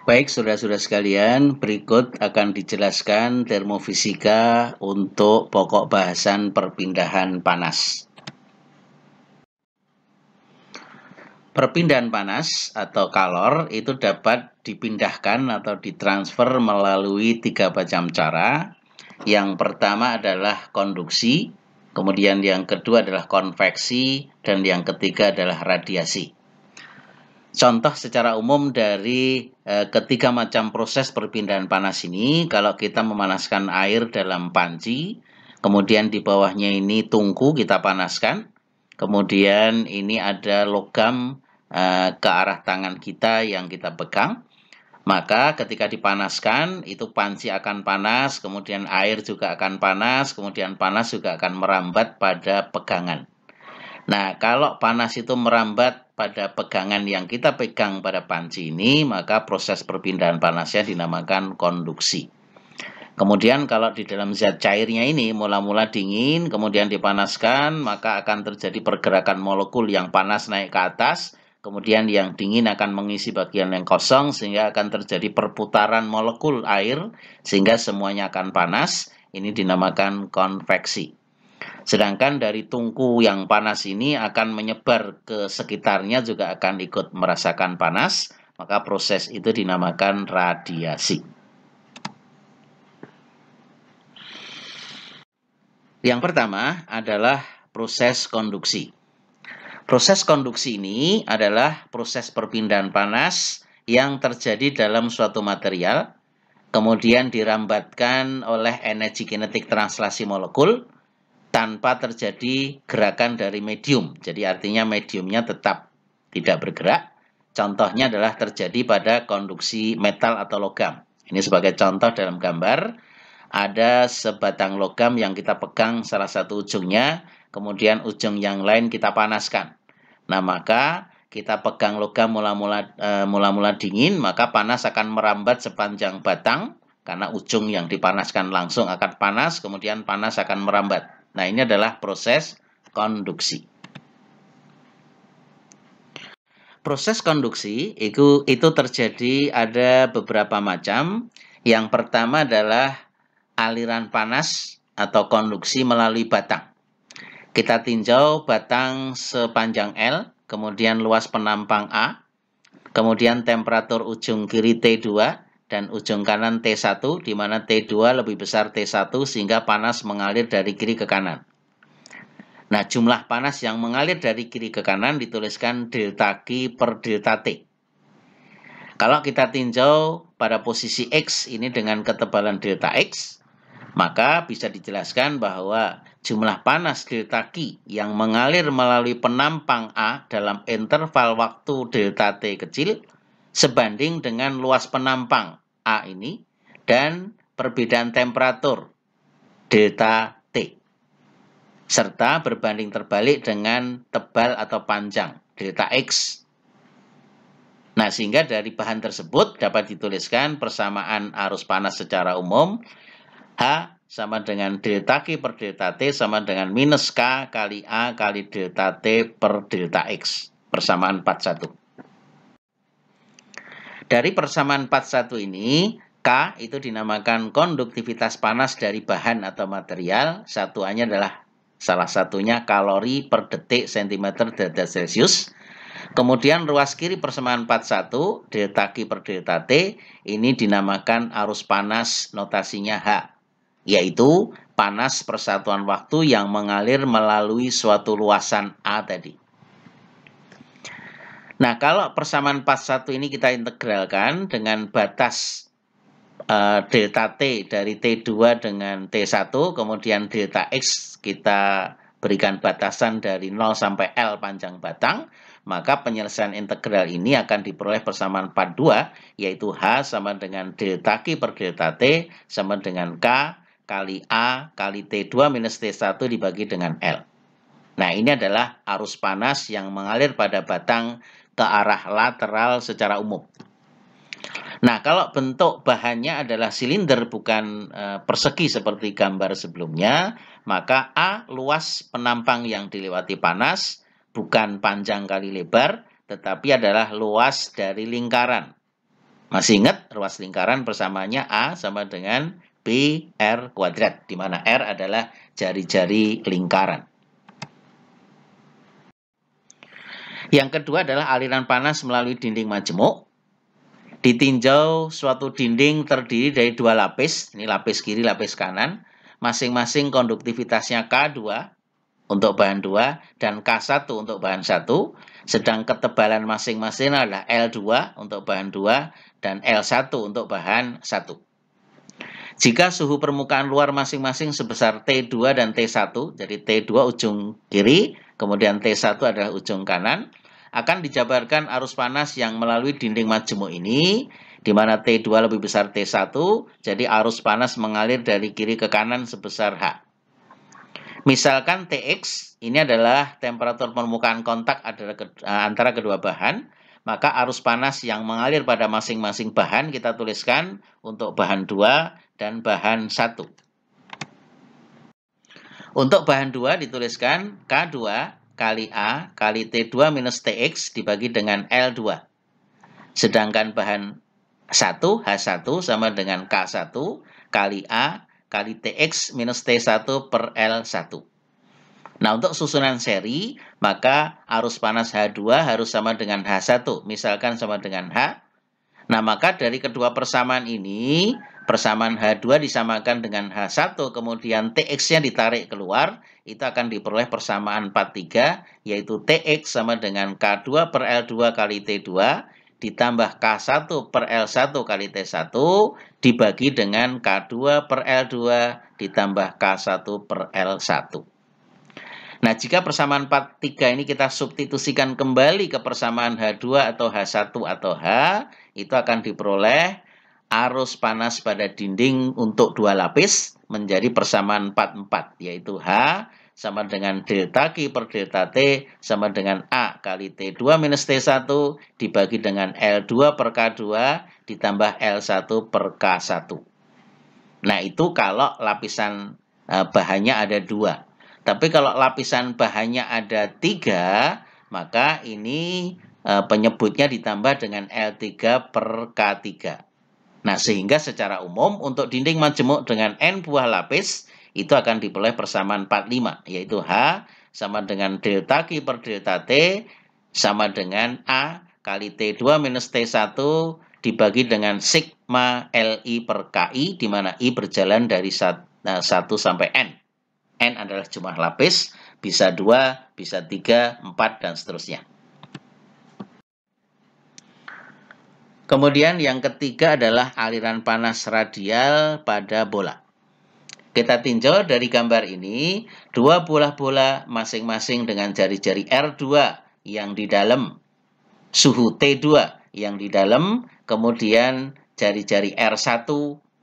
Baik, saudara-saudara sekalian, berikut akan dijelaskan termofisika untuk pokok bahasan perpindahan panas. Perpindahan panas atau kalor itu dapat dipindahkan atau ditransfer melalui 3 macam cara. Yang pertama adalah konduksi, kemudian yang kedua adalah konveksi, dan yang ketiga adalah radiasi. Contoh secara umum dari ketiga macam proses perpindahan panas ini, kalau kita memanaskan air dalam panci, kemudian di bawahnya ini tungku kita panaskan, kemudian ini ada logam ke arah tangan kita yang kita pegang, maka ketika dipanaskan itu panci akan panas, kemudian air juga akan panas, kemudian panas juga akan merambat pada pegangan. Nah, kalau panas itu merambat pada pegangan yang kita pegang pada panci ini, maka proses perpindahan panasnya dinamakan konduksi. Kemudian kalau di dalam zat cairnya ini mula-mula dingin, kemudian dipanaskan, maka akan terjadi pergerakan molekul yang panas naik ke atas, kemudian yang dingin akan mengisi bagian yang kosong, sehingga akan terjadi perputaran molekul air, sehingga semuanya akan panas. Ini dinamakan konveksi. Sedangkan dari tungku yang panas ini akan menyebar ke sekitarnya juga akan ikut merasakan panas, maka proses itu dinamakan radiasi. Yang pertama adalah proses konduksi. Proses konduksi ini adalah proses perpindahan panas yang terjadi dalam suatu material, kemudian dirambatkan oleh energi kinetik translasi molekul, tanpa terjadi gerakan dari medium. Jadi artinya mediumnya tetap tidak bergerak. Contohnya adalah terjadi pada konduksi metal atau logam. Ini sebagai contoh dalam gambar, ada sebatang logam yang kita pegang salah satu ujungnya, kemudian ujung yang lain kita panaskan. Nah, maka kita pegang logam mula-mula dingin, maka panas akan merambat sepanjang batang, karena ujung yang dipanaskan langsung akan panas, kemudian panas akan merambat. Nah, ini adalah proses konduksi. Proses konduksi itu terjadi ada beberapa macam. Yang pertama adalah aliran panas atau konduksi melalui batang. Kita tinjau batang sepanjang L, kemudian luas penampang A, kemudian temperatur ujung kiri T2 dan ujung kanan T1, di mana T2 lebih besar T1 sehingga panas mengalir dari kiri ke kanan. Nah, jumlah panas yang mengalir dari kiri ke kanan dituliskan delta Q per delta T. Kalau kita tinjau pada posisi X ini dengan ketebalan delta X, maka bisa dijelaskan bahwa jumlah panas delta Q yang mengalir melalui penampang A dalam interval waktu delta T kecil sebanding dengan luas penampang A ini dan perbedaan temperatur delta T, serta berbanding terbalik dengan tebal atau panjang delta X. Nah, sehingga dari bahan tersebut dapat dituliskan persamaan arus panas secara umum, H sama dengan delta Q per delta T sama dengan minus K kali A kali delta T per delta X, persamaan 41. Dari persamaan 41 ini, K itu dinamakan konduktivitas panas dari bahan atau material, satuannya adalah salah satunya kalori per detik cm derajat Celcius. Kemudian ruas kiri persamaan 41, delta Q per delta T, ini dinamakan arus panas, notasinya H, yaitu panas persatuan waktu yang mengalir melalui suatu luasan A tadi. Nah, kalau persamaan 41 ini kita integralkan dengan batas delta T dari T2 dengan T1, kemudian delta X kita berikan batasan dari 0 sampai L panjang batang, maka penyelesaian integral ini akan diperoleh persamaan 42, yaitu H sama dengan delta Q per delta T sama dengan K kali A kali T2 minus T1 dibagi dengan L. Nah, ini adalah arus panas yang mengalir pada batang ke arah lateral secara umum. Nah, kalau bentuk bahannya adalah silinder bukan persegi seperti gambar sebelumnya, maka A luas penampang yang dilewati panas, bukan panjang kali lebar, tetapi adalah luas dari lingkaran. Masih ingat ruas lingkaran persamaannya A sama dengan B R kuadrat, di mana R adalah jari-jari lingkaran. Yang kedua adalah aliran panas melalui dinding majemuk. Ditinjau suatu dinding terdiri dari dua lapis, ini lapis kiri, lapis kanan, masing-masing konduktivitasnya K2 untuk bahan 2 dan K1 untuk bahan 1, sedang ketebalan masing-masing adalah L2 untuk bahan 2 dan L1 untuk bahan 1. Jika suhu permukaan luar masing-masing sebesar T2 dan T1, jadi T2 ujung kiri, kemudian T1 adalah ujung kanan, akan dijabarkan arus panas yang melalui dinding majemuk ini, di mana T2 lebih besar T1, jadi arus panas mengalir dari kiri ke kanan sebesar H. Misalkan Tx ini adalah temperatur permukaan kontak antara kedua bahan, maka arus panas yang mengalir pada masing-masing bahan kita tuliskan untuk bahan 2 dan bahan 1. Untuk bahan 2 dituliskan K2 kali A kali T2 minus Tx dibagi dengan L2. Sedangkan bahan 1 H1 sama dengan K1 kali A kali Tx minus T1 per L1. Nah, untuk susunan seri, maka arus panas H2 harus sama dengan H1, misalkan sama dengan H. Nah, maka dari kedua persamaan ini, persamaan H2 disamakan dengan H1, kemudian Tx-nya ditarik keluar, itu akan diperoleh persamaan 43, yaitu Tx sama dengan K2 per L2 kali T2, ditambah K1 per L1 kali T1 dibagi dengan K2 per L2 ditambah K1 per L1. Nah, jika persamaan 43 ini kita substitusikan kembali ke persamaan H2 atau H1 atau H, itu akan diperoleh arus panas pada dinding untuk dua lapis menjadi persamaan 44, yaitu H sama dengan delta Q per delta T sama dengan A kali T2 minus T1 dibagi dengan L2 per K2 ditambah L1 per K1. Nah, itu kalau lapisan bahannya ada 2. Tapi kalau lapisan bahannya ada 3, maka ini penyebutnya ditambah dengan L3 per K3. Nah, sehingga secara umum untuk dinding majemuk dengan N buah lapis, itu akan diperoleh persamaan 45, yaitu H sama dengan delta Q per delta T sama dengan A kali T2 minus T1 dibagi dengan sigma Li per Ki, di mana I berjalan dari 1 sampai N. N adalah jumlah lapis, bisa 2, bisa 3, 4, dan seterusnya. Kemudian yang ketiga adalah aliran panas radial pada bola. Kita tinjau dari gambar ini, dua bola-bola masing-masing dengan jari-jari R2 yang di dalam, suhu T2 yang di dalam, kemudian jari-jari R1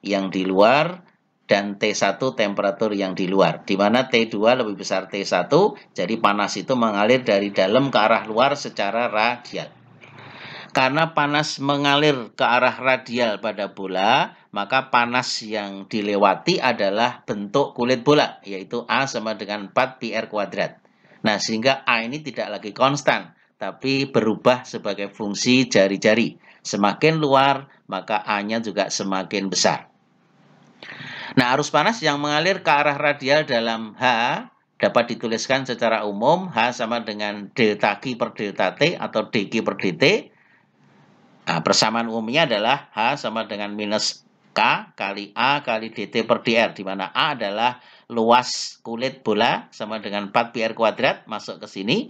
yang di luar, dan T1 temperatur yang di luar, di mana T2 lebih besar T1, jadi panas itu mengalir dari dalam ke arah luar secara radial. Karena panas mengalir ke arah radial pada bola, maka panas yang dilewati adalah bentuk kulit bola, yaitu A sama dengan 4 πr kuadrat. Nah, sehingga A ini tidak lagi konstan, tapi berubah sebagai fungsi jari-jari. Semakin luar, maka A-nya juga semakin besar. Nah, arus panas yang mengalir ke arah radial dalam H dapat dituliskan secara umum H sama dengan delta Q per delta T atau dQ per dt. Nah, persamaan umumnya adalah H sama dengan minus K kali A kali dt per dr, di mana A adalah luas kulit bola sama dengan 4 πr kuadrat, masuk ke sini.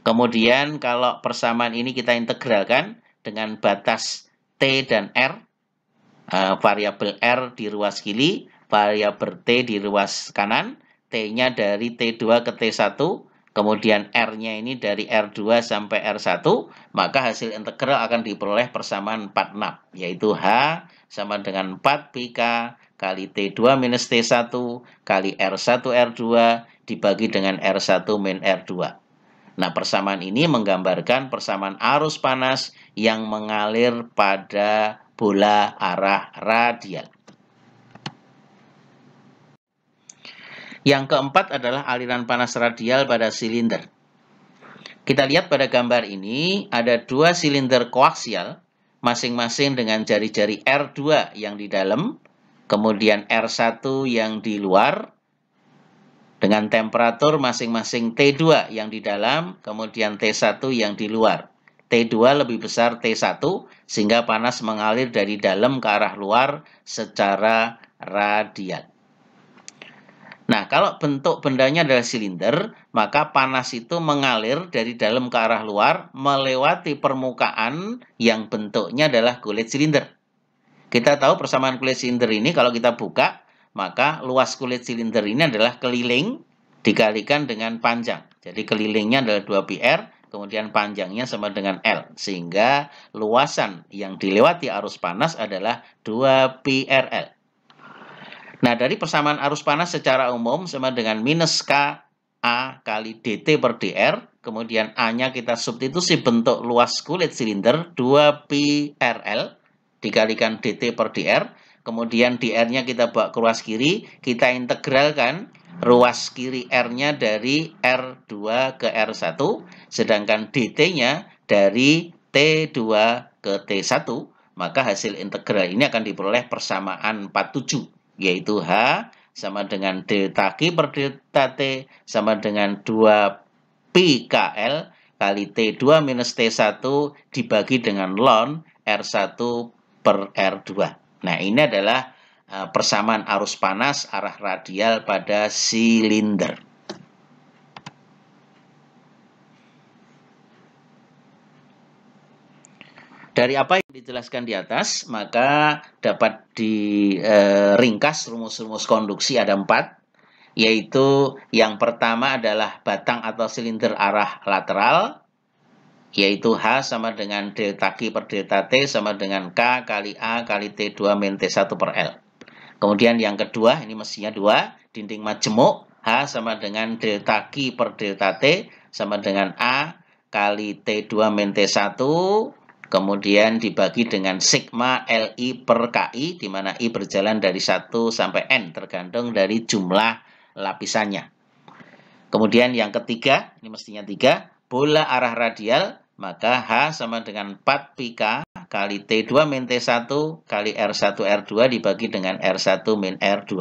Kemudian kalau persamaan ini kita integralkan dengan batas T dan R, variabel R di ruas kiri, variabel T di ruas kanan, T-nya dari T2 ke T1, kemudian R-nya ini dari R2 sampai R1, maka hasil integral akan diperoleh persamaan 46, yaitu H sama dengan 4 πk kali T2 minus T1 kali R1 R2 dibagi dengan R1 min R2. Nah, persamaan ini menggambarkan persamaan arus panas yang mengalir pada bola arah radial. Yang keempat adalah aliran panas radial pada silinder. Kita lihat pada gambar ini ada dua silinder koaksial, masing-masing dengan jari-jari R2 yang di dalam, kemudian R1 yang di luar, dengan temperatur masing-masing T2 yang di dalam, kemudian T1 yang di luar. T2 lebih besar T1, sehingga panas mengalir dari dalam ke arah luar secara radial. Nah, kalau bentuk bendanya adalah silinder, maka panas itu mengalir dari dalam ke arah luar melewati permukaan yang bentuknya adalah kulit silinder. Kita tahu persamaan kulit silinder ini kalau kita buka, maka luas kulit silinder ini adalah keliling dikalikan dengan panjang. Jadi kelilingnya adalah 2πr, kemudian panjangnya sama dengan L. Sehingga luasan yang dilewati arus panas adalah 2πrl. Nah, dari persamaan arus panas secara umum sama dengan minus KA kali dt per dr. Kemudian A-nya kita substitusi bentuk luas kulit silinder 2πrl dikalikan dt per dr. Kemudian dr-nya kita bawa ke ruas kiri, kita integralkan ruas kiri R-nya dari R2 ke R1, sedangkan dt-nya dari T2 ke T1, maka hasil integral ini akan diperoleh persamaan 47, yaitu H sama dengan delta Q per delta T sama dengan 2πkl kali T2 minus T1 dibagi dengan ln R1 per R2. Nah, ini adalah persamaan arus panas arah radial pada silinder. Dari apa yang dijelaskan di atas, maka dapat diringkas rumus-rumus konduksi ada 4, yaitu yang pertama adalah batang atau silinder arah lateral, yaitu H sama dengan delta Q per delta T sama dengan K kali A kali T2 min T1 per L. Kemudian yang kedua, ini mestinya 2, dinding majemuk, H sama dengan delta Q per delta T sama dengan A kali T2 min T1, kemudian dibagi dengan sigma LI per KI, di mana I berjalan dari 1 sampai N, tergantung dari jumlah lapisannya. Kemudian yang ketiga, ini mestinya 3, bola arah radial, maka H sama dengan 4πk kali T2 min T1 kali R1 R2 dibagi dengan R1 min R2.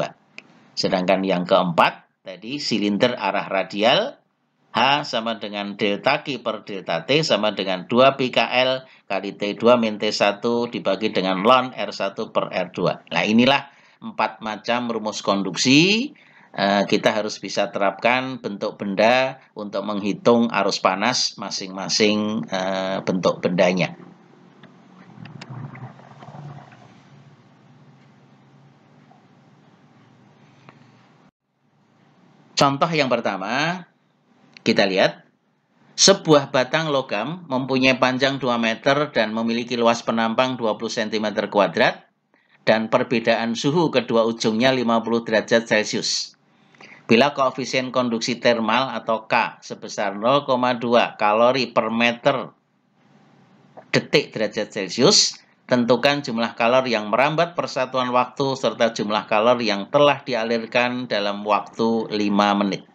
Sedangkan yang keempat, tadi silinder arah radial, H sama dengan delta Q per delta T sama dengan 2πkl kali T2 min T1 dibagi dengan ln R1 per R2. Nah, inilah 4 macam rumus konduksi. Kita harus bisa terapkan bentuk benda untuk menghitung arus panas masing-masing bentuk bendanya. Contoh yang pertama, kita lihat. Sebuah batang logam mempunyai panjang 2 meter dan memiliki luas penampang 20 cm kuadrat dan perbedaan suhu kedua ujungnya 50 derajat Celcius. Bila koefisien konduksi termal atau K sebesar 0,2 kalori per meter detik derajat Celcius, tentukan jumlah kalori yang merambat persatuan waktu serta jumlah kalori yang telah dialirkan dalam waktu 5 menit.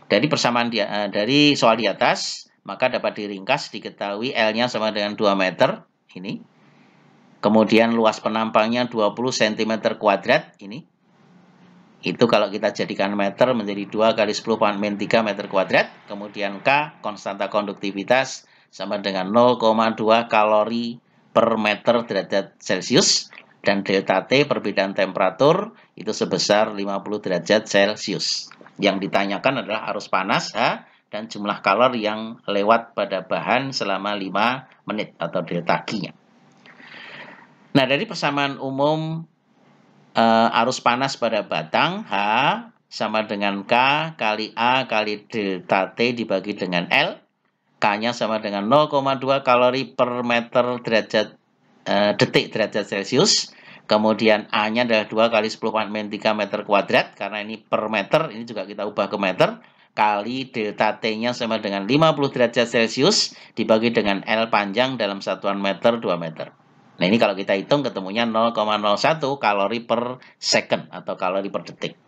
Dari persamaan dari soal di atas, maka dapat diringkas diketahui L-nya sama dengan 2 meter, ini. Kemudian luas penampangnya 20 cm kuadrat, ini. Itu kalau kita jadikan meter menjadi 2 kali 10 pangkat min 3 meter kuadrat. Kemudian K, konstanta konduktivitas, sama dengan 0,2 kalori per meter derajat Celcius. Dan delta T, perbedaan temperatur, itu sebesar 50 derajat Celcius. Yang ditanyakan adalah arus panas H dan jumlah kalori yang lewat pada bahan selama 5 menit atau delta Q-nya. Nah, dari persamaan umum arus panas pada batang H sama dengan K kali A kali delta T dibagi dengan L. K-nya sama dengan 0,2 kalori per meter derajat detik derajat Celcius. Kemudian A-nya adalah 2 kali 10 pangkat min 3 meter kuadrat. Karena ini per meter, ini juga kita ubah ke meter. Kali delta T-nya sama dengan 50 derajat Celcius dibagi dengan L panjang dalam satuan meter 2 meter. Nah, ini kalau kita hitung ketemunya 0,01 kalori per second atau kalori per detik.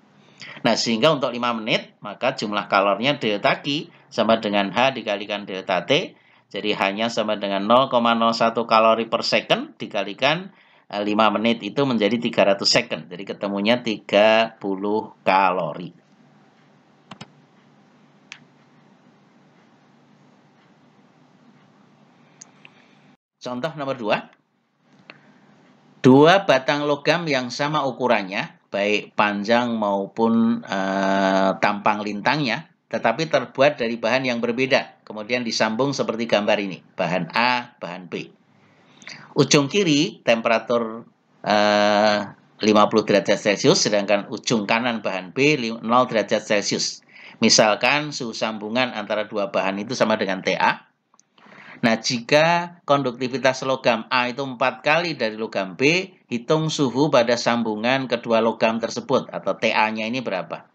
Nah, sehingga untuk 5 menit, maka jumlah kalorinya delta Q sama dengan H dikalikan delta T Jadi hanya sama dengan 0,01 kalori per second dikalikan 5 menit itu menjadi 300 second. Jadi ketemunya 30 kalori. Contoh nomor 2. Dua batang logam yang sama ukurannya, baik panjang maupun tampang lintangnya, tetapi terbuat dari bahan yang berbeda. Kemudian disambung seperti gambar ini, bahan A, bahan B. Ujung kiri temperatur 50 derajat Celcius, sedangkan ujung kanan bahan B 0 derajat Celcius. Misalkan suhu sambungan antara dua bahan itu sama dengan TA. Nah, jika konduktivitas logam A itu 4 kali dari logam B, hitung suhu pada sambungan kedua logam tersebut, atau TA-nya ini berapa?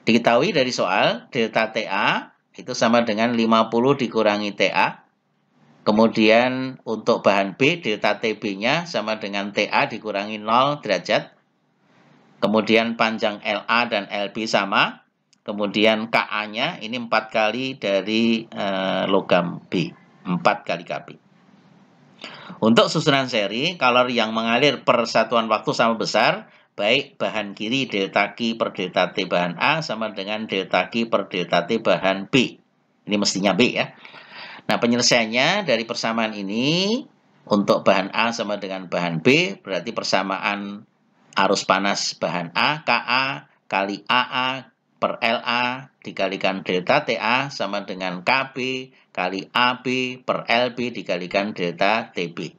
Diketahui dari soal, delta TA itu sama dengan 50 dikurangi TA. Kemudian untuk bahan B, delta TB-nya sama dengan TA dikurangi 0 derajat. Kemudian panjang LA dan LB sama. Kemudian KA-nya ini 4 kali dari logam B. 4 kali KB. Untuk susunan seri, kalori yang mengalir per satuan waktu sama besar, baik bahan kiri delta Q per delta T bahan A sama dengan delta Q per delta T bahan B. Ini mestinya B ya. Nah, penyelesaiannya dari persamaan ini, untuk bahan A sama dengan bahan B, berarti persamaan arus panas bahan A, KA kali AA per LA dikalikan delta TA sama dengan KB kali AB per LB dikalikan delta TB.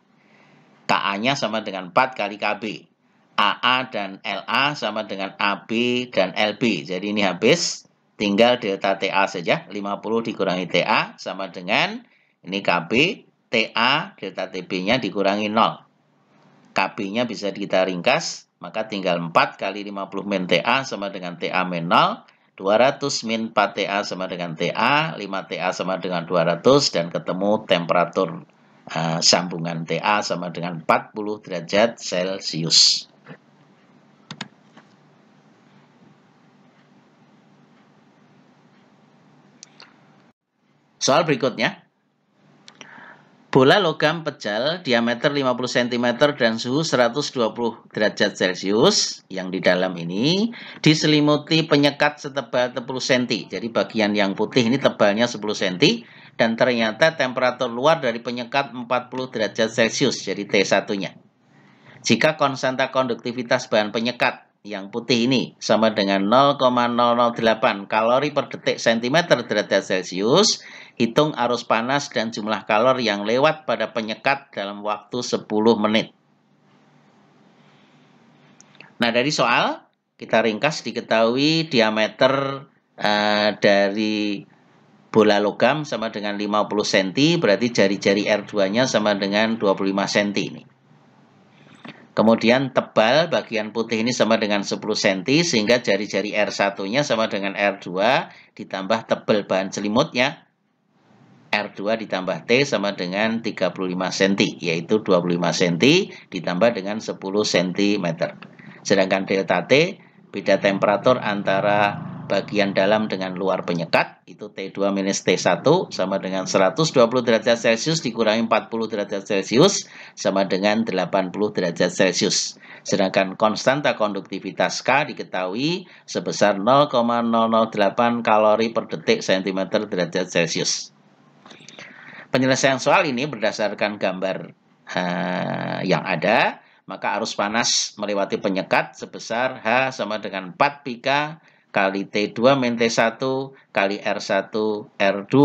KA-nya sama dengan 4 kali KB. AA dan LA sama dengan AB dan LB. Jadi ini habis, tinggal delta TA saja. 50 dikurangi TA sama dengan, ini KB, TA, delta TB-nya dikurangi 0. KB-nya bisa kita ringkas, maka tinggal 4 kali 50 min TA sama dengan TA min 0. 200 min 4 TA sama dengan TA, 5 TA sama dengan 200, dan ketemu temperatur sambungan TA sama dengan 40 derajat Celcius. Soal berikutnya. Bola logam pejal diameter 50 cm dan suhu 120 derajat Celcius yang di dalam ini diselimuti penyekat setebal 10 cm. Jadi bagian yang putih ini tebalnya 10 cm dan ternyata temperatur luar dari penyekat 40 derajat Celcius, jadi T1-nya. Jika konstanta konduktivitas bahan penyekat yang putih ini sama dengan 0,008 kalori per detik cm derajat Celcius, hitung arus panas dan jumlah kalori yang lewat pada penyekat dalam waktu 10 menit. Nah, dari soal, kita ringkas diketahui diameter dari bola logam sama dengan 50 cm, berarti jari-jari R2-nya sama dengan 25 cm ini. Kemudian tebal bagian putih ini sama dengan 10 cm, sehingga jari-jari R1-nya sama dengan R2, ditambah tebal bahan selimutnya, R2 ditambah T sama dengan 35 cm, yaitu 25 cm ditambah dengan 10 cm. Sedangkan delta T, beda temperatur antara bagian dalam dengan luar penyekat, itu T2 minus T1 sama dengan 120 derajat Celcius dikurangi 40 derajat Celcius sama dengan 80 derajat Celcius. Sedangkan konstanta konduktivitas K diketahui sebesar 0,008 kalori per detik cm derajat Celcius. Penyelesaian soal ini berdasarkan gambar yang ada, maka arus panas melewati penyekat sebesar H sama dengan 4 pika kali T2 min T1 kali R1 R2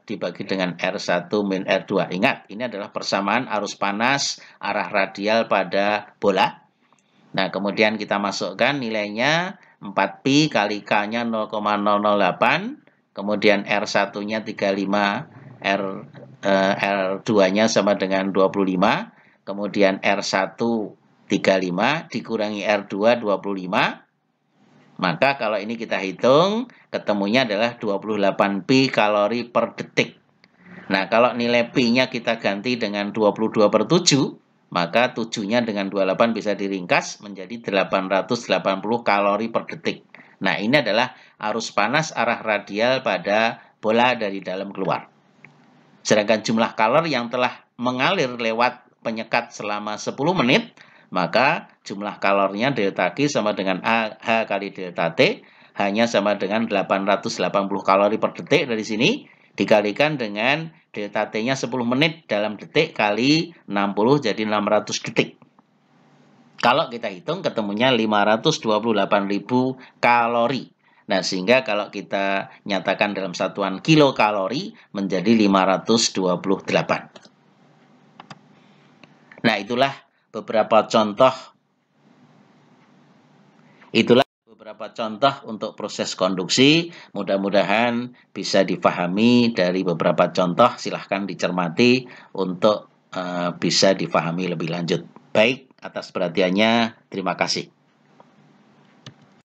dibagi dengan R1 min R2. Ingat, ini adalah persamaan arus panas arah radial pada bola. Nah, kemudian kita masukkan nilainya 4 pi kali K-nya 0,008, kemudian R1-nya 35, R2-nya sama dengan 25, kemudian R1 35 dikurangi R2 25, maka kalau ini kita hitung, ketemunya adalah 28 pi kalori per detik. Nah, kalau nilai pi-nya kita ganti dengan 22 per 7, maka 7-nya dengan 28 bisa diringkas menjadi 880 kalori per detik. Nah, ini adalah arus panas arah radial pada bola dari dalam keluar. Sedangkan jumlah kalor yang telah mengalir lewat penyekat selama 10 menit, maka jumlah kalornya delta G sama dengan H kali delta T, hanya sama dengan 880 kalori per detik dari sini, dikalikan dengan delta T-nya 10 menit dalam detik kali 60, jadi 600 detik. Kalau kita hitung ketemunya 528.000 kalori. Nah, sehingga kalau kita nyatakan dalam satuan kilokalori menjadi 528. Nah, itulah beberapa contoh untuk proses konduksi. Mudah-mudahan bisa difahami dari beberapa contoh. Silahkan dicermati untuk bisa difahami lebih lanjut. Baik, atas perhatiannya, terima kasih.